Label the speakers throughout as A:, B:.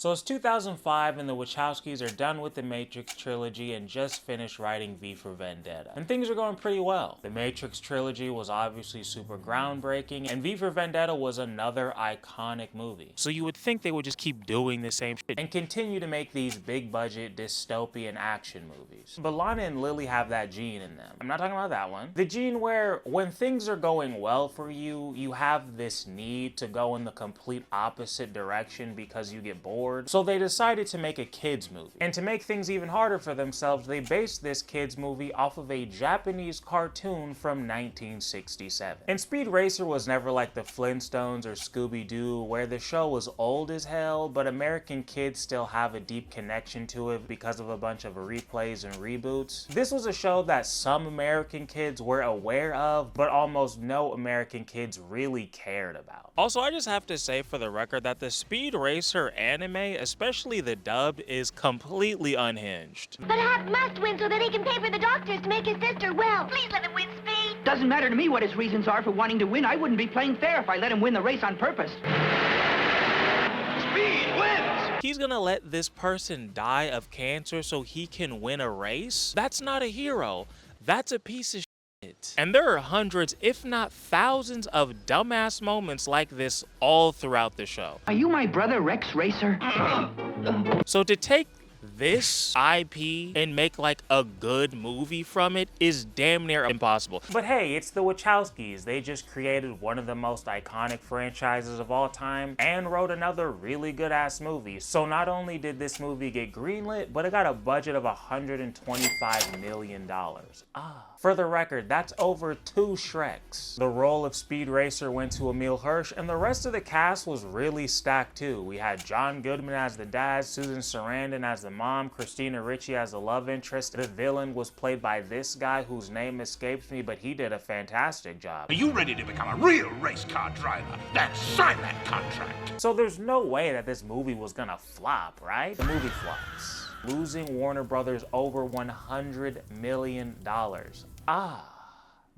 A: So it's 2005 and the Wachowskis are done with the Matrix trilogy and just finished writing V for Vendetta. And things are going pretty well. The Matrix trilogy was obviously super groundbreaking and V for Vendetta was another iconic movie. So you would think they would just keep doing the same shit and continue to make these big budget dystopian action movies. But Lana and Lily have that gene in them. I'm not talking about that one. The gene where when things are going well for you, you have this need to go in the complete opposite direction because you get bored. So they decided to make a kids movie. And to make things even harder for themselves, they based this kids movie off of a Japanese cartoon from 1967. And Speed Racer was never like the Flintstones or Scooby-Doo, where the show was old as hell, but American kids still have a deep connection to it because of a bunch of replays and reboots. This was a show that some American kids were aware of, but almost no American kids really cared about. Also, I just have to say for the record that the Speed Racer anime, especially the dub, is completely unhinged.
B: But Hawk must win so that he can pay for the doctors to make his sister well. Please let him win, Speed.
C: Doesn't matter to me what his reasons are for wanting to win. I wouldn't be playing fair if I let him win the race on purpose.
D: Speed wins!
A: He's gonna let this person die of cancer so he can win a race? That's not a hero. That's a piece of shit. And there are hundreds, if not thousands, of dumbass moments like this all throughout the show.
C: Are you my brother Rex Racer?
A: So to take this IP and make like a good movie from it is damn near impossible. But hey, it's the Wachowskis. They just created one of the most iconic franchises of all time and wrote another really good ass movie. So not only did this movie get greenlit, but it got a budget of $125 million. For the record, that's over 2 Shreks. The role of Speed Racer went to Emile Hirsch, and the rest of the cast was really stacked too. We had John Goodman as the dad, Susan Sarandon as the mom, Christina Ricci as the love interest. The villain was played by this guy whose name escapes me, but he did a fantastic job.
D: Are you ready to become a real race car driver? Then sign that contract.
A: So there's no way that this movie was gonna flop, right? The movie flops, losing Warner Brothers over $100 million.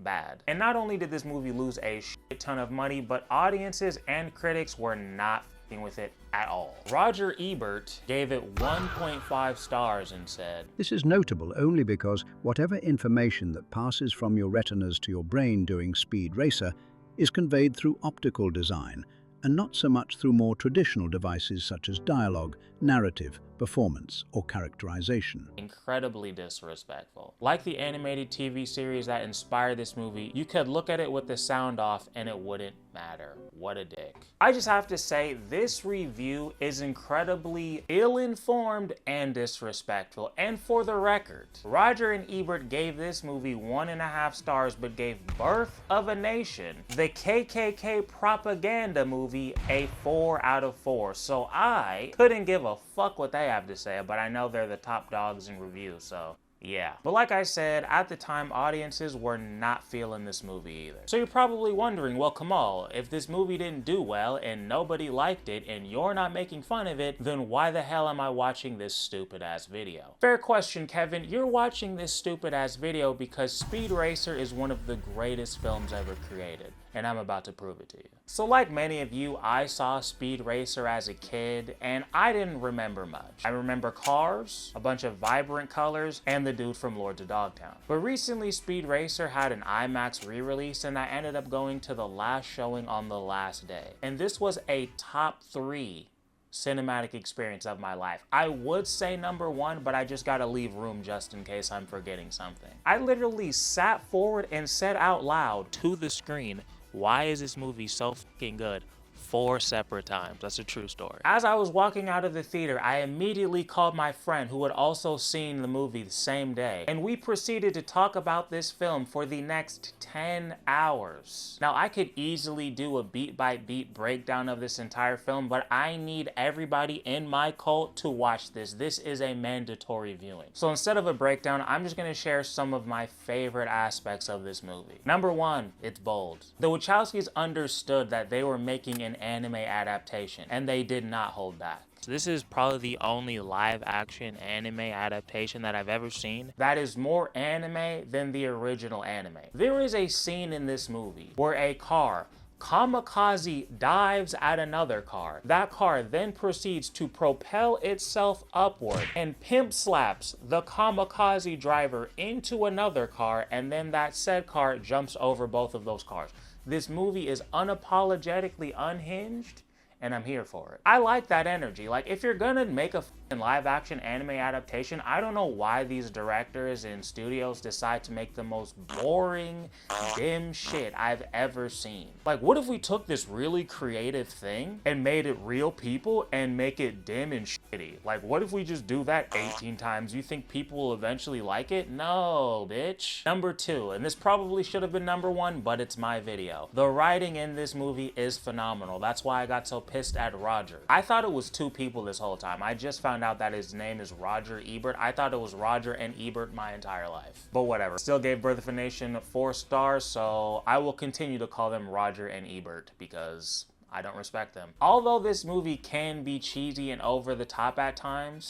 A: Bad. And not only did this movie lose a shit ton of money, but audiences and critics were not f***ing with it at all. Roger Ebert gave it 1.5 stars and said,
E: "This is notable only because whatever information that passes from your retinas to your brain during Speed Racer is conveyed through optical design, and not so much through more traditional devices such as dialogue, narrative, performance, or characterization."
A: Incredibly disrespectful. Like the animated TV series that inspired this movie, you could look at it with the sound off and it wouldn't matter. What a dick. I just have to say, this review is incredibly ill-informed and disrespectful. And for the record, Roger and Ebert gave this movie 1.5 stars, but gave Birth of a Nation, the KKK propaganda movie, a 4 out of 4. So I couldn't give a fuck what they have to say, but I know they're the top dogs in reviews, so yeah. But like I said, at the time, audiences were not feeling this movie either. So you're probably wondering, well, Kamal, if this movie didn't do well and nobody liked it and you're not making fun of it, then why the hell am I watching this stupid ass video? Fair question, Kevin. You're watching this stupid ass video because Speed Racer is one of the greatest films ever created, and I'm about to prove it to you. So like many of you, I saw Speed Racer as a kid, and I didn't remember much. I remember cars, a bunch of vibrant colors, and the dude from Lords of Dogtown. But recently, Speed Racer had an IMAX re-release, and I ended up going to the last showing on the last day. And this was a top 3 cinematic experience of my life. I would say number 1, but I just gotta leave room just in case I'm forgetting something. I literally sat forward and said out loud to the screen, "Why is this movie so fucking good?" 4 separate times. That's a true story. As I was walking out of the theater, I immediately called my friend who had also seen the movie the same day, and we proceeded to talk about this film for the next 10 hours. Now, I could easily do a beat-by-beat breakdown of this entire film, but I need everybody in my cult to watch this. This is a mandatory viewing. So instead of a breakdown, I'm just gonna share some of my favorite aspects of this movie. Number 1, it's bold. The Wachowskis understood that they were making an anime adaptation, and they did not hold back. So this is probably the only live action anime adaptation that I've ever seen that is more anime than the original anime. There is a scene in this movie where a car kamikaze dives at another car. That car then proceeds to propel itself upward and pimp slaps the kamikaze driver into another car, and then that said car jumps over both of those cars. This movie is unapologetically unhinged, and I'm here for it. I like that energy. Like, if you're gonna make a live action anime adaptation, I don't know why these directors and studios decide to make the most boring, dim shit I've ever seen. Like, what if we took this really creative thing and made it real people and make it dim and shitty? Like, what if we just do that 18 times? You think people will eventually like it? No, bitch. Number 2, and this probably should have been number 1, but it's my video. The writing in this movie is phenomenal. That's why I got so pissed at Roger. I thought it was 2 people this whole time. I just found out that his name is Roger Ebert. I thought it was Roger and Ebert my entire life. But whatever. Still gave Birth of a Nation 4 stars, so I will continue to call them Roger and Ebert because I don't respect them. Although this movie can be cheesy and over the top at times,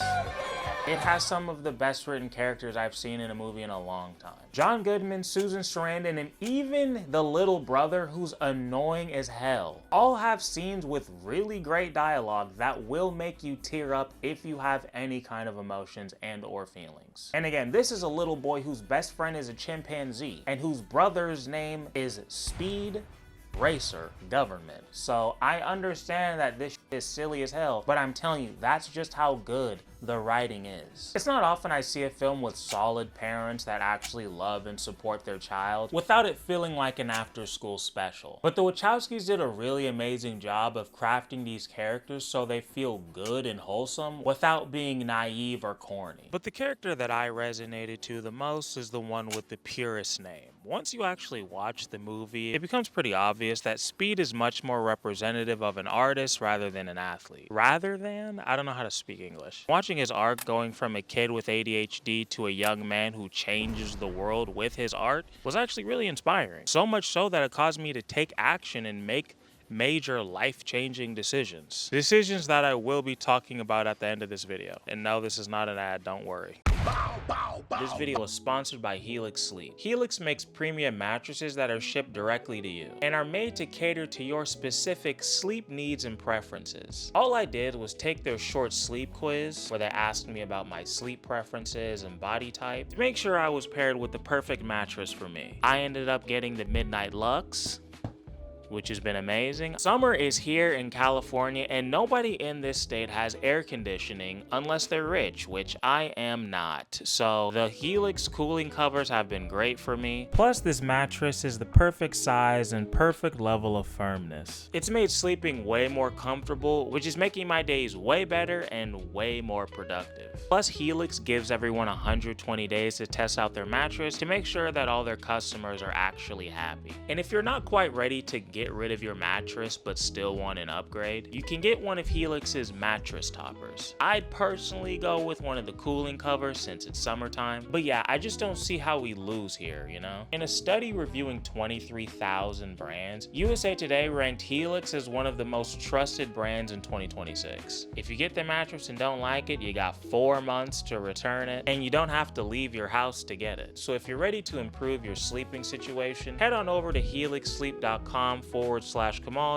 A: it has some of the best written characters I've seen in a movie in a long time. John Goodman, Susan Sarandon, and even the little brother, who's annoying as hell, all have scenes with really great dialogue that will make you tear up if you have any kind of emotions and or feelings. And again, this is a little boy whose best friend is a chimpanzee and whose brother's name is Speed Racer Government. So I understand that this shit is silly as hell, but I'm telling you, that's just how good the writing is. It's not often I see a film with solid parents that actually love and support their child without it feeling like an after-school special. But the Wachowskis did a really amazing job of crafting these characters so they feel good and wholesome without being naive or corny. But the character that I resonated to the most is the one with the purest name. Once you actually watch the movie, it becomes pretty obvious that Speed is much more representative of an artist rather than an athlete. I don't know how to speak English. Watching his arc going from a kid with ADHD to a young man who changes the world with his art was actually really inspiring. So much so that it caused me to take action and make major life-changing decisions. Decisions that I will be talking about at the end of this video. And no, this is not an ad, don't worry. This video is sponsored by Helix Sleep. Helix makes premium mattresses that are shipped directly to you and are made to cater to your specific sleep needs and preferences. All I did was take their short sleep quiz where they asked me about my sleep preferences and body type to make sure I was paired with the perfect mattress for me. I ended up getting the Midnight Lux, which has been amazing. Summer is here in California and nobody in this state has air conditioning unless they're rich, which I am not. So the Helix cooling covers have been great for me. Plus this mattress is the perfect size and perfect level of firmness. It's made sleeping way more comfortable, which is making my days way better and way more productive. Plus Helix gives everyone 120 days to test out their mattress to make sure that all their customers are actually happy. And if you're not quite ready to get rid of your mattress but still want an upgrade, you can get one of Helix's mattress toppers. I'd personally go with one of the cooling covers since it's summertime, but yeah, I just don't see how we lose here, you know? In a study reviewing 23,000 brands, USA Today ranked Helix as one of the most trusted brands in 2026. If you get the mattress and don't like it, you got 4 months to return it, and you don't have to leave your house to get it. So if you're ready to improve your sleeping situation, head on over to helixsleep.com/Kamal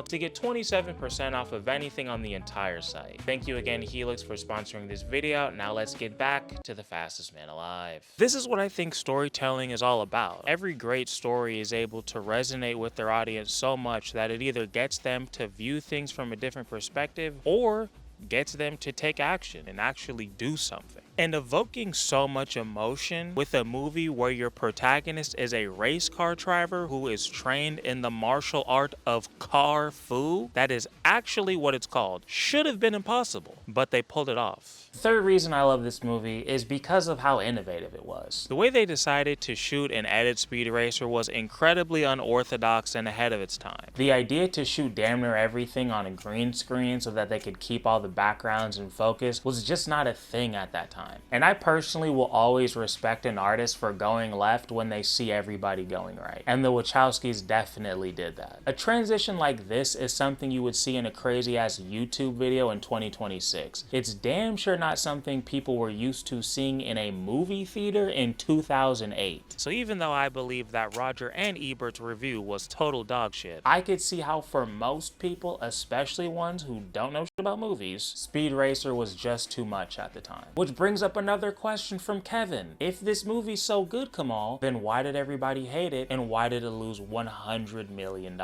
A: to get 27% off of anything on the entire site. Thank you again, Helix, for sponsoring this video. Now let's get back to the fastest man alive. This is what I think storytelling is all about. Every great story is able to resonate with their audience so much that it either gets them to view things from a different perspective or gets them to take action and actually do something. And evoking so much emotion with a movie where your protagonist is a race car driver who is trained in the martial art of car fu, that is actually what it's called, should have been impossible, but they pulled it off. The third reason I love this movie is because of how innovative it was. The way they decided to shoot and edit Speed Racer was incredibly unorthodox and ahead of its time. The idea to shoot damn near everything on a green screen so that they could keep all the backgrounds in focus was just not a thing at that time. time. And I personally will always respect an artist for going left when they see everybody going right. And the Wachowskis definitely did that. A transition like this is something you would see in a crazy ass YouTube video in 2026. It's damn sure not something people were used to seeing in a movie theater in 2008. So even though I believe that Roger and Ebert's review was total dog shit, I could see how for most people, especially ones who don't know shit about movies, Speed Racer was just too much at the time. Which brings up another question from Kevin. If this movie's so good, Kamal, then why did everybody hate it and why did it lose $100 million?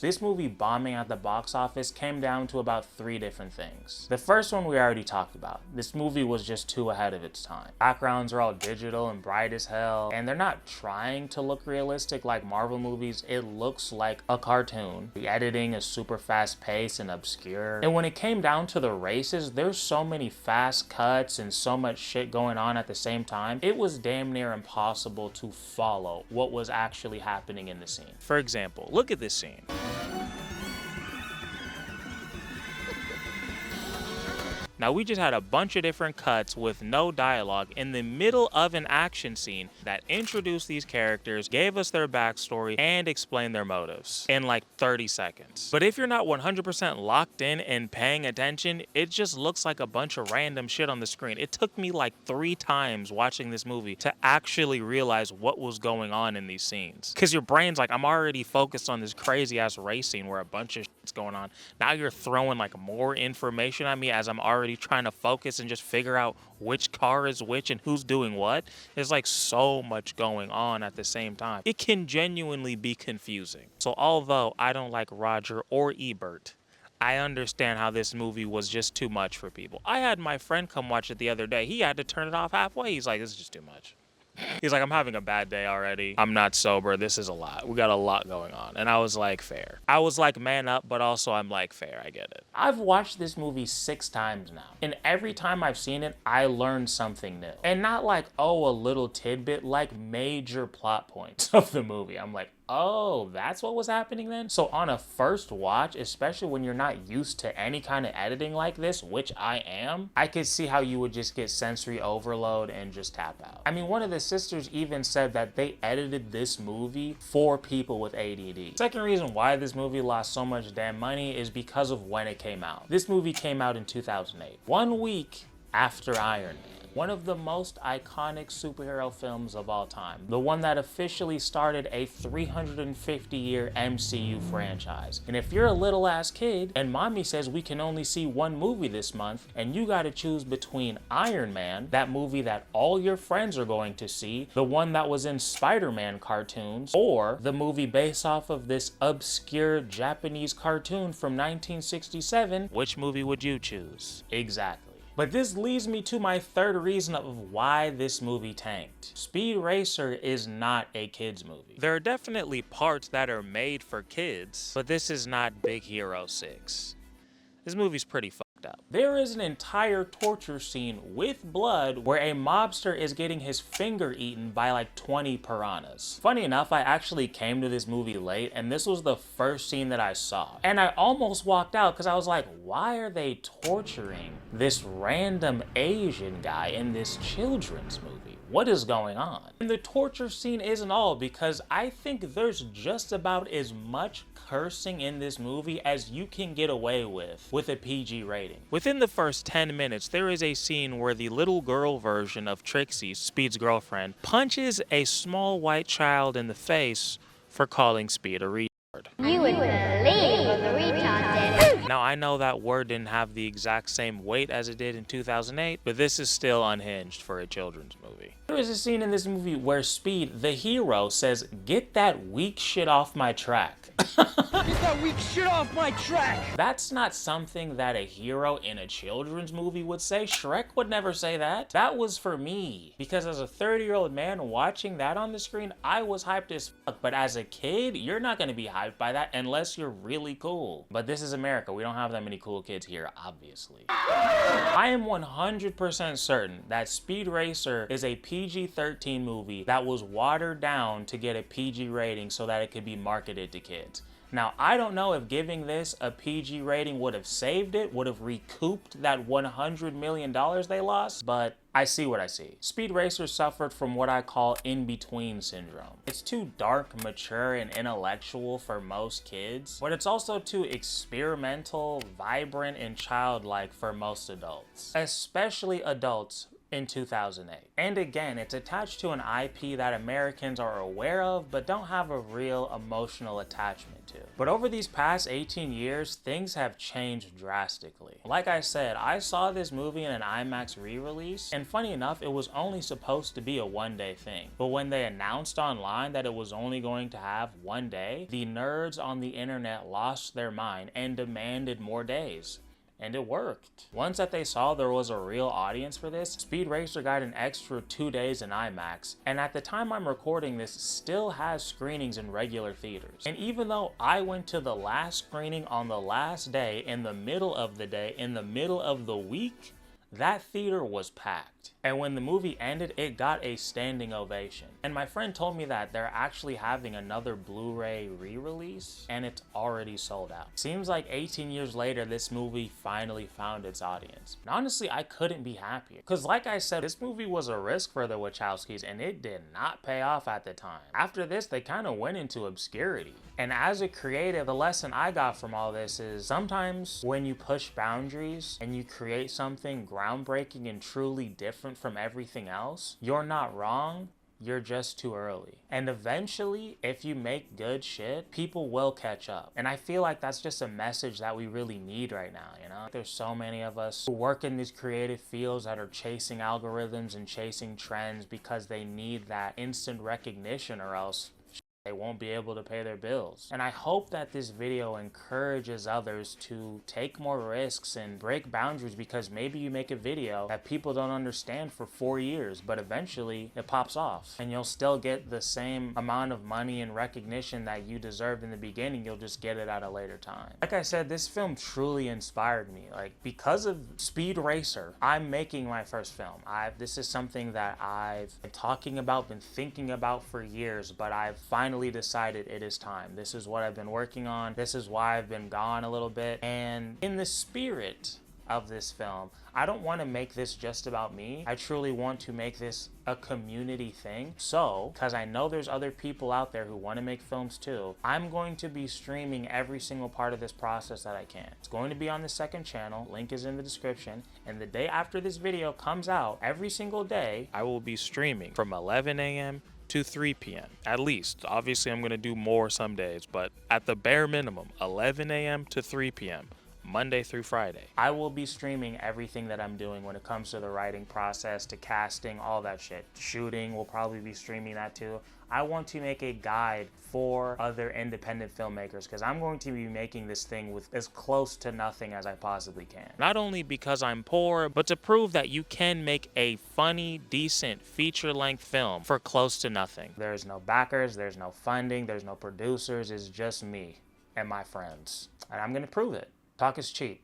A: This movie bombing at the box office came down to about 3 different things. The first one we already talked about. This movie was just too ahead of its time. Backgrounds are all digital and bright as hell, and they're not trying to look realistic like Marvel movies. It looks like a cartoon. The editing is super fast paced and obscure. And when it came down to the races, there's so many fast cuts and so much shit going on at the same time. It was damn near impossible to follow what was actually happening in the scene. For example, look at this scene. Now we just had a bunch of different cuts with no dialogue in the middle of an action scene that introduced these characters, gave us their backstory, and explained their motives in like 30 seconds. But if you're not 100% locked in and paying attention, it just looks like a bunch of random shit on the screen. It took me like 3 times watching this movie to actually realize what was going on in these scenes. Cause your brain's like, I'm already focused on this crazy ass race scene where a bunch of shit's going on. Now you're throwing like more information at me as I'm already trying to focus and just figure out which car is which and who's doing what. There's like so much going on at the same time. It can genuinely be confusing. So although I don't like Roger or Ebert, I understand how this movie was just too much for people. I had my friend come watch it the other day. He had to turn it off halfway. He's like, this is just too much. He's like, I'm having a bad day already. I'm not sober. This is a lot. We got a lot going on. And I was like, fair. I was like, man up, but also I'm like, fair. I get it. I've watched this movie 6 times now. And every time I've seen it, I learned something new. And not like, oh, a little tidbit, like major plot points of the movie. I'm like, oh, that's what was happening then? So on a first watch, especially when you're not used to any kind of editing like this, which I am, I could see how you would just get sensory overload and just tap out. I mean, one of the sisters even said that they edited this movie for people with ADD. Second reason why this movie lost so much damn money is because of when it came out. This movie came out in 2008, 1 week after Iron Man. One of the most iconic superhero films of all time. The one that officially started a 350-year MCU franchise. And if you're a little ass kid and mommy says we can only see 1 movie this month and you gotta choose between Iron Man, that movie that all your friends are going to see, the one that was in Spider-Man cartoons, or the movie based off of this obscure Japanese cartoon from 1967, which movie would you choose? Exactly. But this leads me to my third reason of why this movie tanked. Speed Racer is not a kids movie. There are definitely parts that are made for kids, but this is not Big Hero 6. This movie's pretty fucked up. There is an entire torture scene with blood where a mobster is getting his finger eaten by like 20 piranhas. Funny enough, I actually came to this movie late and this was the first scene that I saw. And I almost walked out because I was like, why are they torturing this random Asian guy in this children's movie? What is going on? And the torture scene isn't all, because I think there's just about as much cursing in this movie as you can get away with a PG rating. Within the first 10 minutes, there is a scene where the little girl version of Trixie, Speed's girlfriend, punches a small white child in the face for calling Speed a retard.
B: You would believe what the retard did.
A: Now, I know that word didn't have the exact same weight as it did in 2008, but this is still unhinged for a children's movie. There is a scene in this movie where Speed, the hero, says, "Get that weak shit off my track."
C: Get that weak shit off my track!
A: That's not something that a hero in a children's movie would say. Shrek would never say that. That was for me. Because as a 30-year-old man watching that on the screen, I was hyped as fuck. But as a kid, you're not gonna be hyped by that unless you're really cool. But this is America. We don't have that many cool kids here, obviously. I am 100% certain that Speed Racer is a PG-13 movie that was watered down to get a PG rating so that it could be marketed to kids. Now, I don't know if giving this a PG rating would have saved it, would have recouped that $100 million they lost, but I see what I see. Speed Racer suffered from what I call in-between syndrome. It's too dark, mature, and intellectual for most kids, but it's also too experimental, vibrant, and childlike for most adults, especially adults in 2008. And again, it's attached to an IP that Americans are aware of but don't have a real emotional attachment to. But over these past 18 years, things have changed drastically. Like I said, I saw this movie in an IMAX re-release, and funny enough, it was only supposed to be a one-day thing. But when they announced online that it was only going to have one day, the nerds on the internet lost their mind and demanded more days. And it worked. Once that they saw there was a real audience for this, Speed Racer got an extra 2 days in IMAX, and at the time I'm recording this, still has screenings in regular theaters. And even though I went to the last screening on the last day, in the middle of the day, in the middle of the week, that theater was packed. And when the movie ended, it got a standing ovation. And my friend told me that they're actually having another Blu-ray re-release, and it's already sold out. Seems like 18 years later, this movie finally found its audience. And honestly, I couldn't be happier. Because like I said, this movie was a risk for the Wachowskis, and it did not pay off at the time. After this, they kind of went into obscurity. And as a creative, the lesson I got from all this is sometimes when you push boundaries and you create something groundbreaking and truly different from everything else, you're not wrong, you're just too early. And eventually, if you make good shit, people will catch up. And I feel like that's just a message that we really need right now, you know? There's so many of us who work in these creative fields that are chasing algorithms and chasing trends because they need that instant recognition, or else they won't be able to pay their bills. And I hope that this video encourages others to take more risks and break boundaries, because maybe you make a video that people don't understand for 4 years, but eventually it pops off and you'll still get the same amount of money and recognition that you deserved in the beginning. You'll just get it at a later time. Like I said, this film truly inspired me. Like, because of Speed Racer, I'm making my first film. This is something that I've been talking about, been thinking about for years, but I've finally decided it is time. This is what I've been working on. This is why I've been gone a little bit. And in the spirit of this film, I don't want to make this just about me. I truly want to make this a community thing. So, because I know there's other people out there who want to make films too, I'm going to be streaming every single part of this process that I can. It's going to be on the second channel. Link is in the description. And the day after this video comes out, every single day, I will be streaming from 11 a.m. to 3 p.m. at least. Obviously, I'm going to do more some days, but at the bare minimum, 11 a.m. to 3 p.m. Monday through Friday. I will be streaming everything that I'm doing when it comes to the writing process, to casting, all that shit. Shooting, we'll probably be streaming that too. I want to make a guide for other independent filmmakers, because I'm going to be making this thing with as close to nothing as I possibly can. Not only because I'm poor, but to prove that you can make a funny, decent, feature-length film for close to nothing. There's no backers, there's no funding, there's no producers, it's just me and my friends. And I'm gonna prove it. Talk is cheap.